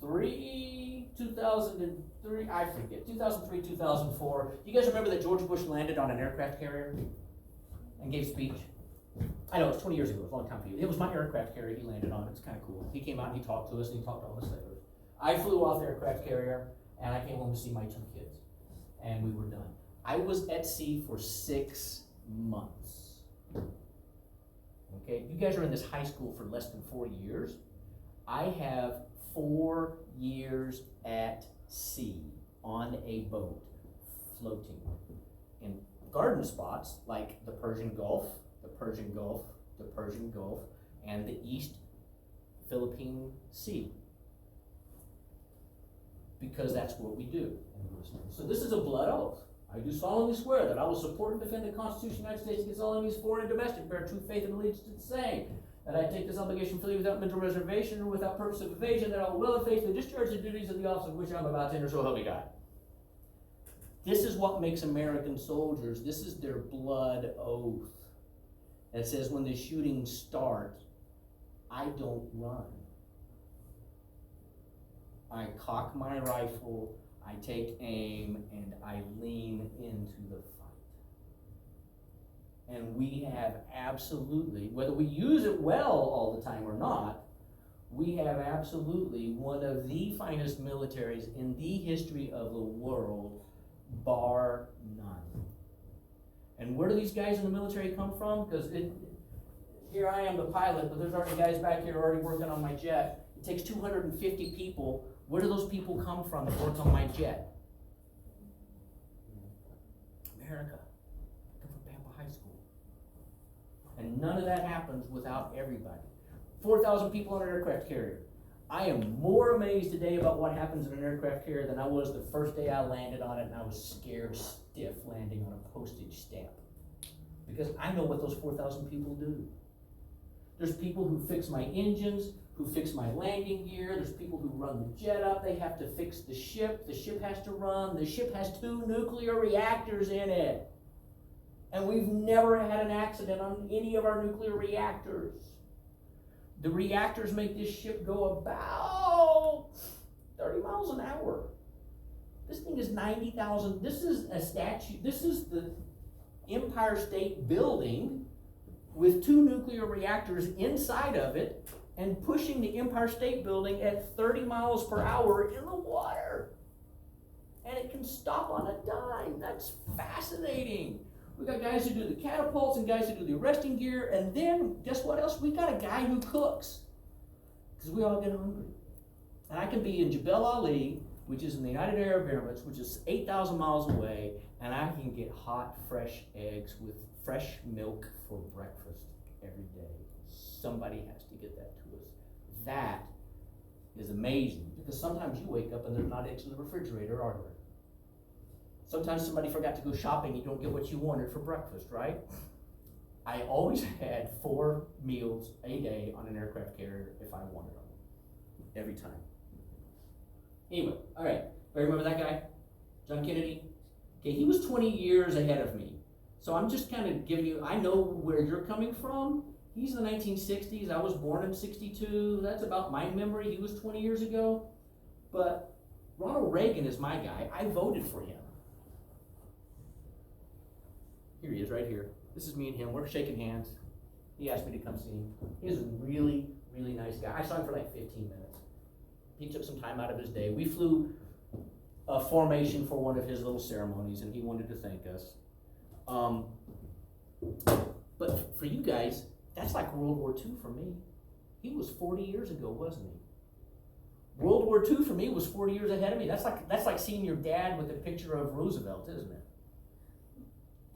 2003, I forget, 2003, 2004. Do you guys remember that George Bush landed on an aircraft carrier and gave a speech? I know, it's 20 years ago, it was a long time for you. It was my aircraft carrier he landed on, it's kind of cool. He came out and he talked to us and he talked to all the sailors. I flew off the aircraft carrier and I came home to see my 2 kids. And we were done. I was at sea for 6 months. Okay, you guys are in this high school for less than 4 years. I have 4 years at sea on a boat, floating in garden spots like the Persian Gulf, the Persian Gulf, the Persian Gulf, and the East Philippine Sea. Because that's what we do. So this is a blood oath. I do solemnly swear that I will support and defend the Constitution of the United States against all enemies, foreign and domestic, bear true faith and allegiance to the same. That I take this obligation freely without mental reservation or without purpose of evasion, that I will well and faithfully discharge the duties of the office of which I am about to enter, so help me God. This is what makes American soldiers. This is their blood oath. That says when the shooting starts, I don't run. I cock my rifle, I take aim, and I lean into the fight. And we have absolutely, whether we use it well all the time or not, we have absolutely one of the finest militaries in the history of the world, bar none. And where do these guys in the military come from? Because here I am the pilot, but there's already guys back here already working on my jet. It takes 250 people. Where do those people come from that work on my jet? America. I come from Pampa High School. And none of that happens without everybody. 4,000 people on an aircraft carrier. I am more amazed today about what happens in an aircraft carrier than I was the first day I landed on it, and I was scared stiff landing on a postage stamp. Because I know what those 4,000 people do. There's people who fix my engines, who fix my landing gear. There's people who run the jet up. They have to fix the ship. The ship has to run. The ship has 2 nuclear reactors in it. And we've never had an accident on any of our nuclear reactors. The reactors make this ship go about 30 miles an hour. This thing is 90,000. This is a statue. This is the Empire State Building with 2 nuclear reactors inside of it and pushing the Empire State Building at 30 miles per hour in the water. And it can stop on a dime. That's fascinating. We got guys who do the catapults and guys who do the arresting gear. And then, guess what else? We got a guy who cooks. Because we all get hungry. And I can be in Jebel Ali, which is in the United Arab Emirates, which is 8,000 miles away, and I can get hot, fresh eggs with fresh milk for breakfast every day. Somebody has to get that to us. That is amazing, because sometimes you wake up and there's not eggs in the refrigerator, are there? Sometimes somebody forgot to go shopping, you don't get what you wanted for breakfast, right? I always had 4 meals a day on an aircraft carrier if I wanted them. Every time. Anyway, all right. Remember that guy? John Kennedy? Okay, he was 20 years ahead of me. So I'm just kind of giving you, I know where you're coming from. He's in the 1960s. I was born in 62. That's about my memory. He was 20 years ago. But Ronald Reagan is my guy. I voted for him. Here he is right here. This is me and him. We're shaking hands. He asked me to come see him. He's a really, really nice guy. I saw him for like 15 minutes. He took some time out of his day. We flew a formation for one of his little ceremonies, and he wanted to thank us. But for you guys, that's like World War II for me. He was 40 years ago, wasn't he? World War II for me was 40 years ahead of me. That's like seeing your dad with a picture of Roosevelt, isn't it?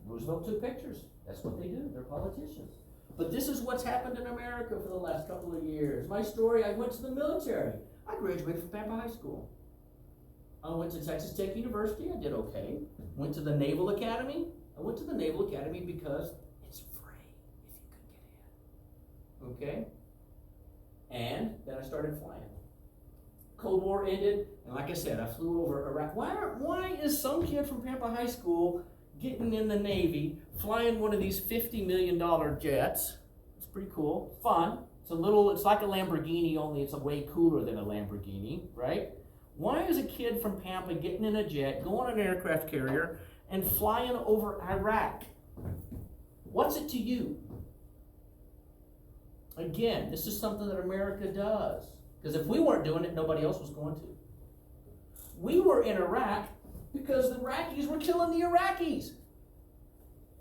Roosevelt took pictures. That's what they do. They're politicians. But this is what's happened in America for the last couple of years. My story, I went to the military. I graduated from Pampa High School. I went to Texas Tech University. I did okay. Went to the Naval Academy. I went to the Naval Academy because it's free if you could get in. Okay? And then I started flying. Cold War ended, and like I said, I flew over Iraq. Why is some kid from Pampa High School getting in the Navy, flying one of these $50 million jets? It's pretty cool. Fun. It's like a Lamborghini, only it's way cooler than a Lamborghini, right? Why is a kid from Pampa getting in a jet, going on an aircraft carrier, and flying over Iraq? What's it to you? Again, this is something that America does. Because if we weren't doing it, nobody else was going to. We were in Iraq because the Iraqis were killing the Iraqis.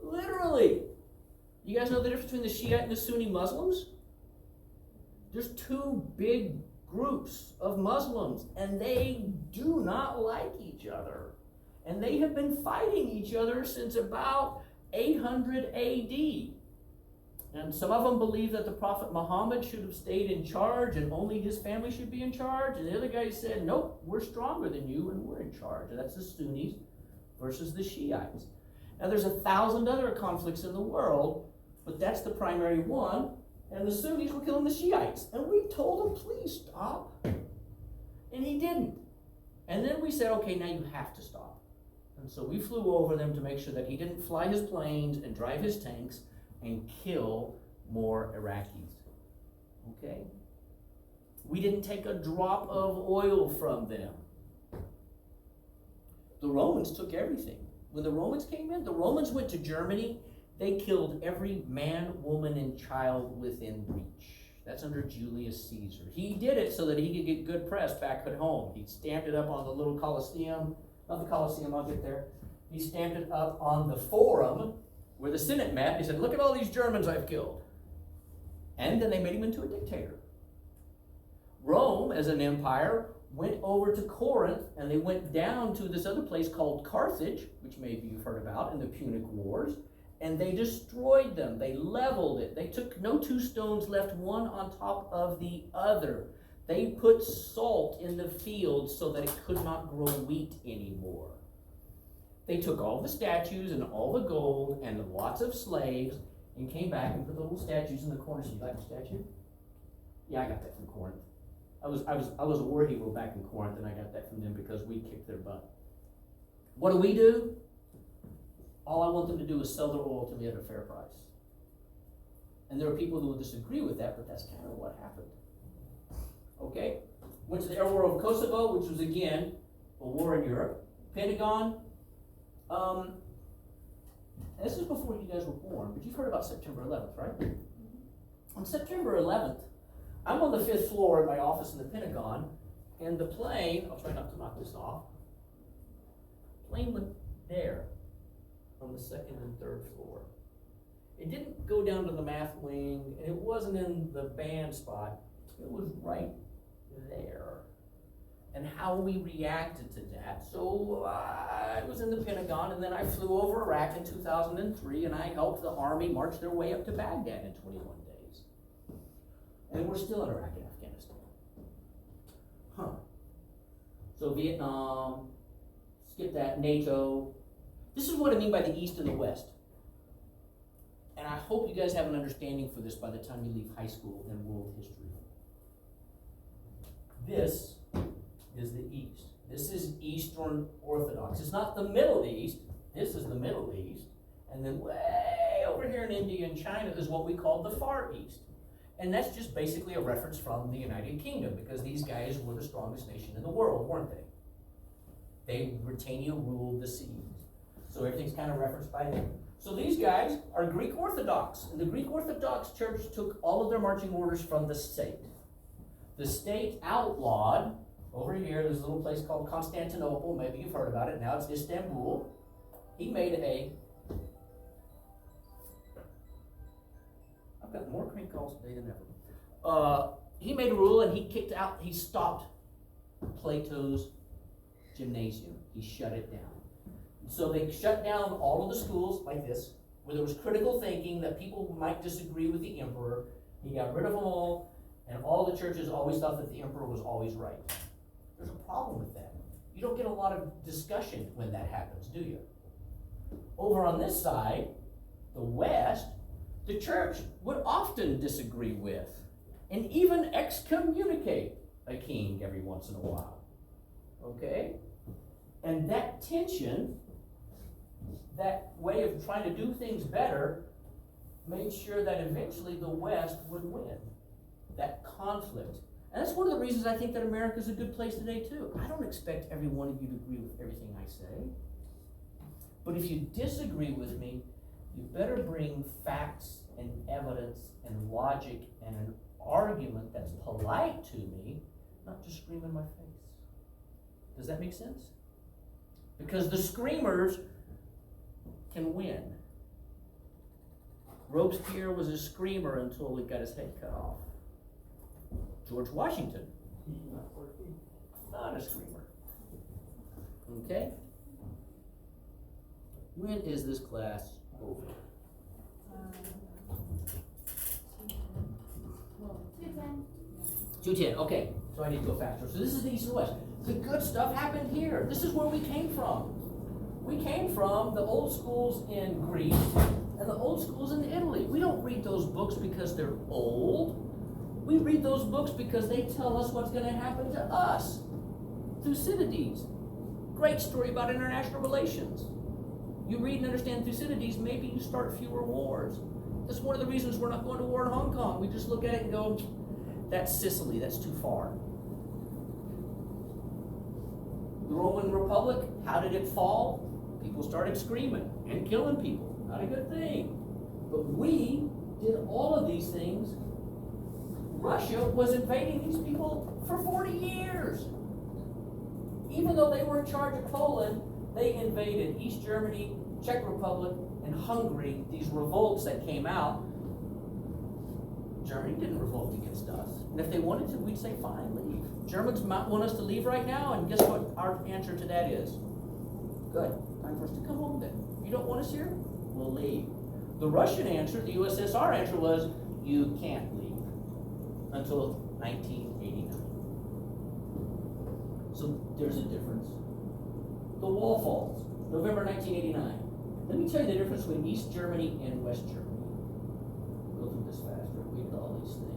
Literally. You guys know the difference between the Shiite and the Sunni Muslims? There's two big groups of Muslims, and they do not like each other. And they have been fighting each other since about 800 AD. And some of them believe that the Prophet Muhammad should have stayed in charge and only his family should be in charge. And the other guy said, nope, we're stronger than you and we're in charge. And that's the Sunnis versus the Shiites. Now there's 1,000 other conflicts in the world, but that's the primary one. And the Sunnis were killing the Shiites. And we told him, please stop. And he didn't. And then we said, okay, now you have to stop. And so we flew over them to make sure that he didn't fly his planes and drive his tanks and kill more Iraqis. Okay? We didn't take a drop of oil from them. The Romans took everything. When the Romans came in, the Romans went to Germany. They killed every man, woman, and child within reach. That's under Julius Caesar. He did it so that he could get good press back at home. He stamped it up on the little Colosseum. Not the Colosseum, I'll get there. He stamped it up on the Forum where the Senate met. He said, look at all these Germans I've killed. And then they made him into a dictator. Rome, as an empire, went over to Corinth, and they went down to this other place called Carthage, which maybe you've heard about, in the Punic Wars. And they destroyed them. They leveled it. They took no two stones, left one on top of the other. They put salt in the fields so that it could not grow wheat anymore. They took all the statues and all the gold and lots of slaves and came back and put the little statues in the corner. So you like the statue? Yeah, I got that from Corinth. I was a war hero back in Corinth, and I got that from them because we kicked their butt. What do? All I want them to do is sell their oil to me at a fair price. And there are people who will disagree with that, but that's kind of what happened. Okay? Went to the Air War of Kosovo, which was, again, a war in Europe. Pentagon. This is before you guys were born, but you've heard about September 11th, right? On September 11th, I'm on the 5th floor in my office in the Pentagon, and the plane, I'll try not to knock this off, plane went there on the 2nd and 3rd floor. It didn't go down to the math wing, and it wasn't in the band spot. It was right there. And how we reacted to that. So I was in the Pentagon, and then I flew over Iraq in 2003, and I helped the Army march their way up to Baghdad in 21 days. And we're still in Iraq and Afghanistan. So Vietnam, skip that, NATO. This is what I mean by the East and the West. And I hope you guys have an understanding for this by the time you leave high school and world history. This is the East. This is Eastern Orthodox. It's not the Middle East. This is the Middle East. And then way over here in India and China is what we call the Far East. And that's just basically a reference from the United Kingdom, because these guys were the strongest nation in the world, weren't they? Britannia ruled the seas. So everything's kind of referenced by them. So these guys are Greek Orthodox. And the Greek Orthodox Church took all of their marching orders from the state. The state outlawed, over here, there's a little place called Constantinople. Maybe you've heard about it. Now it's Istanbul. He made I've got more crank calls today than ever. He made a rule, and he stopped Plato's gymnasium. He shut it down. So they shut down all of the schools like this, where there was critical thinking that people might disagree with the emperor. He got rid of them all, and all the churches always thought that the emperor was always right. There's a problem with that. You don't get a lot of discussion when that happens, do you? Over on this side, the West, the church would often disagree with and even excommunicate a king every once in a while. Okay? And that tension, that way of trying to do things better, made sure that eventually the West would win. that conflict. And that's one of the reasons I think that America's a good place today too. I don't expect every one of you to agree with everything I say. But if you disagree with me, you better bring facts and evidence and logic and an argument that's polite to me, not just scream in my face. Does that make sense? Because the screamers can win. Robespierre was a screamer until he got his head cut off. George Washington, not a screamer. Okay? When is this class over? 2:10. Okay, so I need to go faster. So this is the East and West. The good stuff happened here. This is where we came from. We came from the old schools in Greece and the old schools in Italy. We don't read those books because they're old. We read those books because they tell us what's going to happen to us. Thucydides, great story about international relations. You read and understand Thucydides, maybe you start fewer wars. That's one of the reasons we're not going to war in Hong Kong. We just look at it and go, that's Sicily, that's too far. The Roman Republic, how did it fall? People started screaming and killing people. Not a good thing. But we did all of these things. Russia was invading these people for 40 years. Even though they were in charge of Poland, they invaded East Germany, Czech Republic, and Hungary, these revolts that came out. Germany didn't revolt against us. And if they wanted to, we'd say, fine, leave. Germans might want us to leave right now, and guess what our answer to that is? Good, time for us to come home then. You don't want us here? We'll leave. The Russian answer, the USSR answer was, you can't leave until 1989. So there's a difference. The wall falls, November 1989. Let me tell you the difference between East Germany and West Germany. Go through this faster. We did all these things.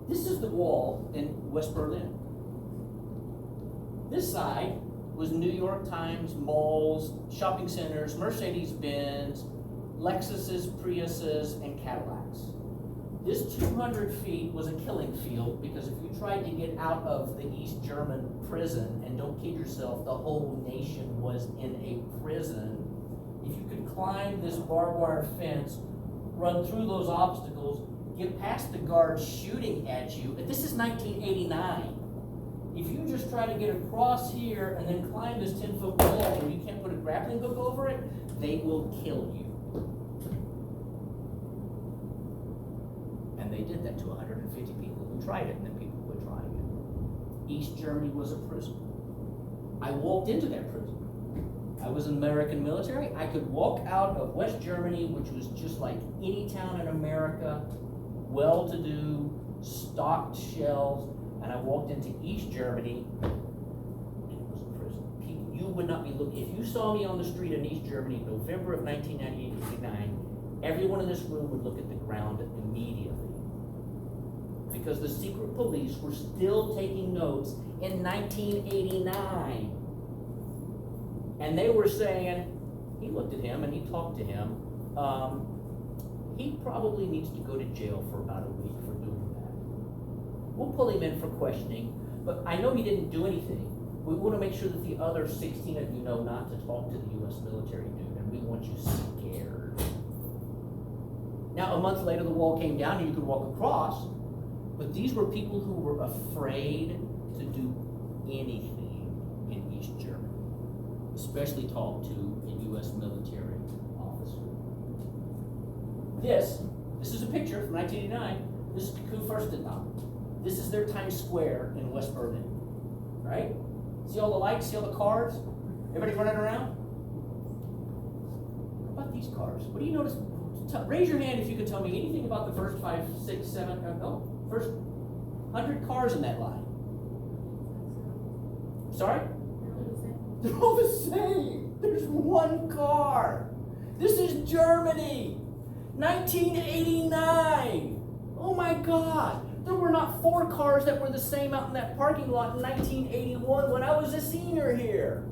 This is the wall in West Berlin. This side was New York Times, malls, shopping centers, Mercedes-Benz, Lexuses, Priuses, and Cadillacs. This 200 feet was a killing field because if you tried to get out of the East German prison, and don't kid yourself, the whole nation was in a prison. If you could climb this barbed wire fence, run through those obstacles, get past the guards shooting at you, and this is 1989. If you just try to get across here and then climb this 10-foot wall where you can't put a grappling hook over it, they will kill you. And they did that to 150 people who tried it, and then people quit trying it. East Germany was a prison. I walked into that prison. I was in the American military. I could walk out of West Germany, which was just like any town in America, well-to-do, stocked shelves, and I walked into East Germany, and it was a prison. You would not be looking. If you saw me on the street in East Germany, November of 1989, everyone in this room would look at the ground immediately. Because the secret police were still taking notes in 1989. And they were saying, he looked at him and he talked to him, he probably needs to go to jail for about a week for doing that. We'll pull him in for questioning, but I know he didn't do anything. We want to make sure that the other 16 of you know not to talk to the U.S. military dude, and we want you scared. Now, a month later, the wall came down and you could walk across, but these were people who were afraid to do anything in East Germany, especially talk to a U.S. military officer. This is a picture from 1989. This is Kurfürstendamm. This is their Times Square in West Berlin, right? See all the lights, see all the cars? Everybody running around? What about these cars? What do you notice? Raise your hand if you could tell me anything about the first 5, 6, 7, first 100 cars in that line. Sorry? They're all the same. There's one car. This is Germany. 1989. Oh my God. There were not 4 cars that were the same out in that parking lot in 1981 when I was a senior here.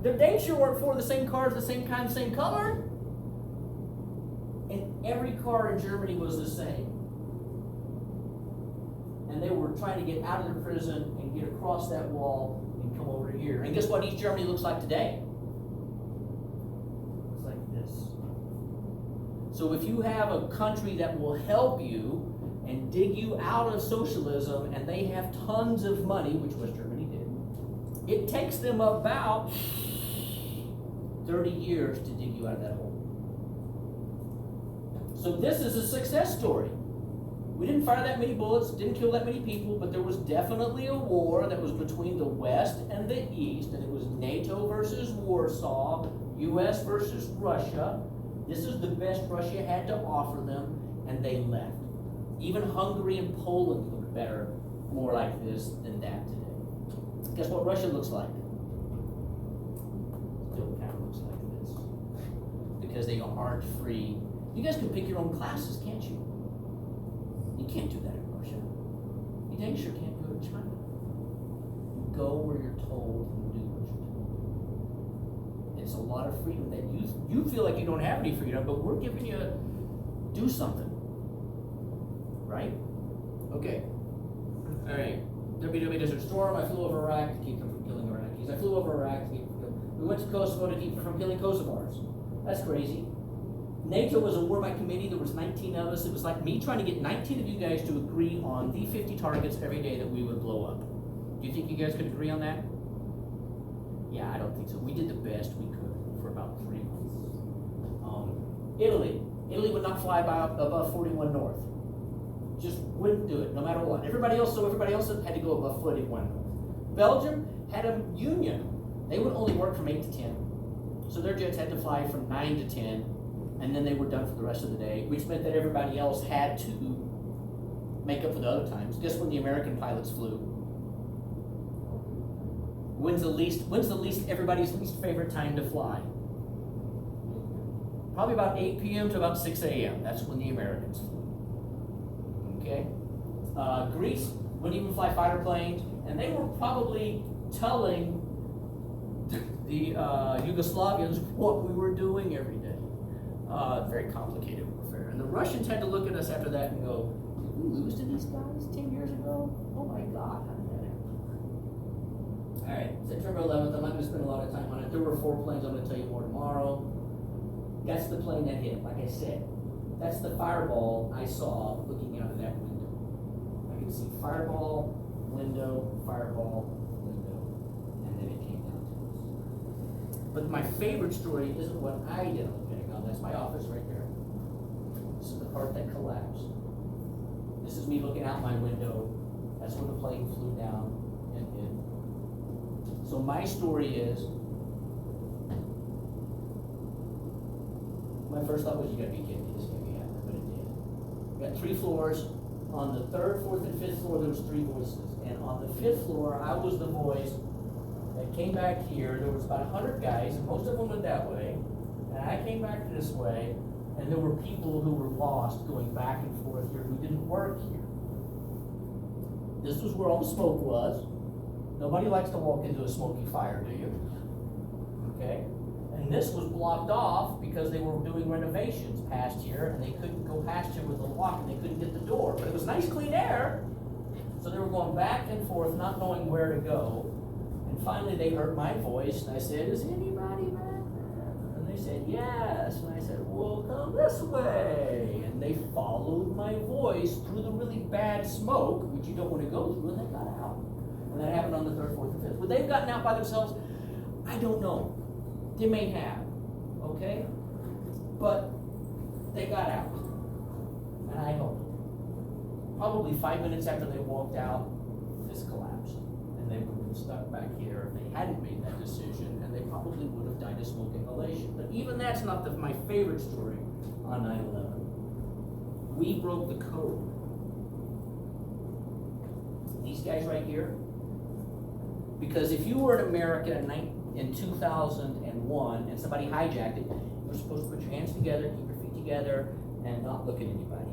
They sure weren't 4 of the same cars, the same kind, same color. And every car in Germany was the same. and they were trying to get out of the prison and get across that wall and come over here. And guess what East Germany looks like today? It's like this. So if you have a country that will help you and dig you out of socialism, and they have tons of money, which West Germany did, it takes them about 30 years to dig you out of that hole. So this is a success story. We didn't fire that many bullets, didn't kill that many people, but there was definitely a war that was between the West and the East, and it was NATO versus Warsaw, US versus Russia. This is the best Russia had to offer them, and they left. Even Hungary and Poland look better, more like this than that today. Guess what Russia looks like? Still kind of looks like this. Because they aren't free. You guys can pick your own classes, can't you? You can't do that in Russia. You dang sure can't do it in China. You go where you're told and do what you're told. It's a lot of freedom that you feel like you don't have any freedom, but we're giving you do something. Right? Okay. All right. WW Desert Storm. I flew over Iraq to keep them from killing Iraqis. I flew over Iraq to keep them from killing. We went to Kosovo to keep them from killing Kosovars. That's crazy. NATO was a war by committee. There was 19 of us. It was like me trying to get 19 of you guys to agree on the 50 targets every day that we would blow up. Do you think you guys could agree on that? Yeah, I don't think so. We did the best we could for about 3 months. Italy. Italy would not fly above 41 north. Just wouldn't do it, no matter what. Everybody else had to go above 41 north. Belgium had a union. They would only work from 8 to 10. So their jets had to fly from 9 to 10. And then they were done for the rest of the day, which meant that everybody else had to make up for the other times. Guess when the American pilots flew? When's the least everybody's least favorite time to fly? Probably about 8 p.m. to about 6 a.m. That's when the Americans flew. Okay? Greece wouldn't even fly fighter planes, and they were probably telling the Yugoslavians what we were doing every day. Very complicated warfare. And the Russians had to look at us after that and go, did we lose to these guys 10 years ago? Oh my God, how did that happen? All right, September 11th, I'm not going to spend a lot of time on it. There were 4 planes, I'm going to tell you more tomorrow. That's the plane that hit, like I said. That's the fireball I saw looking out of that window. I could see fireball, window, and then it came down to us. But my favorite story isn't what I did on the Pentagon. That's my office right there. This is the part that collapsed. This is me looking out my window. That's when the plane flew down and hit. So my story is, my first thought was, you gotta be kidding me, this can't be happening, but it did. We got 3 floors. On the 3rd, 4th, and 5th floor, there was 3 voices. And on the 5th floor, I was the voice that came back here. There was about 100 guys, and most of them went that way. And I came back this way, and there were people who were lost going back and forth here who didn't work here. This was where all the smoke was. Nobody likes to walk into a smoky fire, do you? Okay? And this was blocked off because they were doing renovations past here, and they couldn't go past here with a lock, and they couldn't get the door. But it was nice, clean air. So they were going back and forth, not knowing where to go. And finally they heard my voice, and I said, is anybody back there? And they said, yes. And I said, well, come this way. And they followed my voice through the really bad smoke, which you don't want to go through, and they got out. And that happened on the 3rd, 4th, and 5th. Would they have gotten out by themselves? I don't know. They may have, okay? But they got out, and I helped them. Probably 5 minutes after they walked out, this collapsed, and they would have been stuck back here if they hadn't made that decision, and they probably would have died of smoke inhalation. But even that's not my favorite story on 9/11. We broke the code. These guys right here, because if you were in America in 2001 and somebody hijacked it, you were supposed to put your hands together, keep your feet together, and not look at anybody.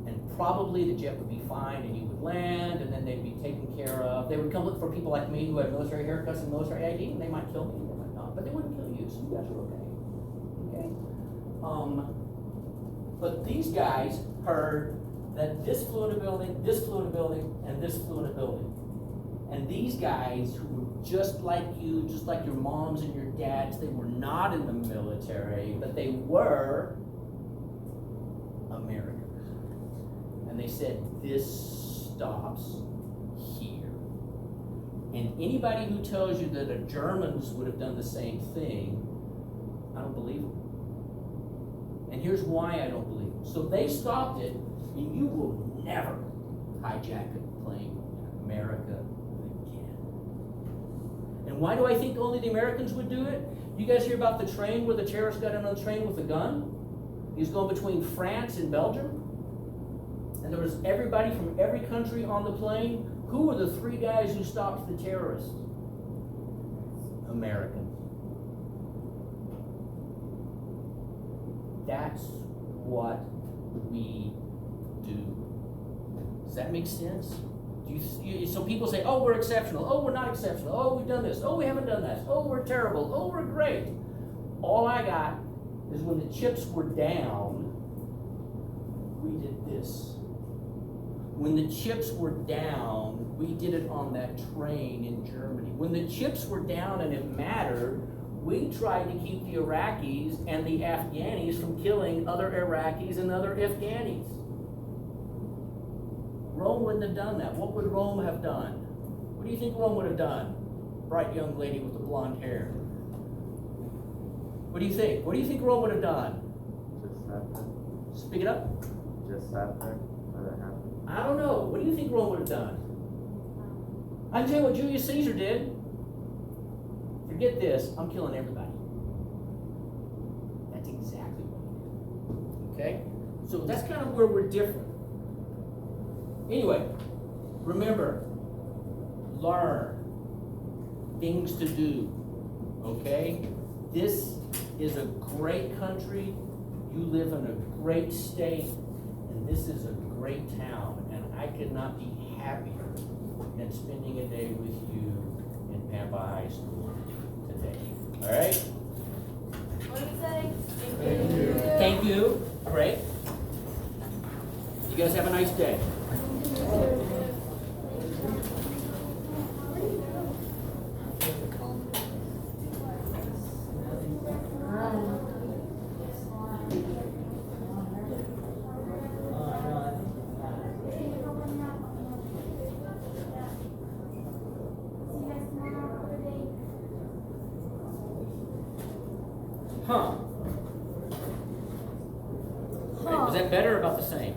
And probably the jet would be fine, and you would land, and then they'd be taken care of. They would come look for people like me who had military haircuts and military ID, and they might kill me, they might not, but they wouldn't kill you, so you guys are okay. Okay? But these guys heard that this flew in a building, this flew in a building, and this flew in a building. And these guys who were just like you, just like your moms and your dads, they were not in the military, but they were Americans. And they said, this stops here. And anybody who tells you that the Germans would have done the same thing, I don't believe them. And here's why I don't believe them. So they stopped it, and you will never hijack a plane in America again. And why do I think only the Americans would do it? You guys hear about the train where the terrorist got in on the train with a gun? He was going between France and Belgium. And there was everybody from every country on the plane. Who were the three guys who stopped the terrorists? Americans. That's what we do. Does that make sense? So people say, oh, we're exceptional. Oh, we're not exceptional. Oh, we've done this. Oh, we haven't done that. Oh, we're terrible. Oh, we're great. All I got is when the chips were down, we did this. When the chips were down, we did it on that train in Germany. When the chips were down and it mattered, we tried to keep the Iraqis and the Afghanis from killing other Iraqis and other Afghanis. Rome wouldn't have done that. What would Rome have done? What do you think Rome would have done? Bright young lady with the blonde hair. What do you think? What do you think Rome would have done? Just sat there. Speak it up. Just sat there. Let it happen. I don't know. What do you think Rome would have done? I can tell you what Julius Caesar did. Forget this. I'm killing everybody. That's exactly what he did. Okay? So that's kind of where we're different. Anyway, remember, learn things to do. Okay? This is a great country. You live in a great state. And this is a great town. And I could not be happier than spending a day with you in Pampa High School today. All right? What do you say? Thank you. Thank you. Great. You guys have a nice day. Huh. Wait, was that better or about the same?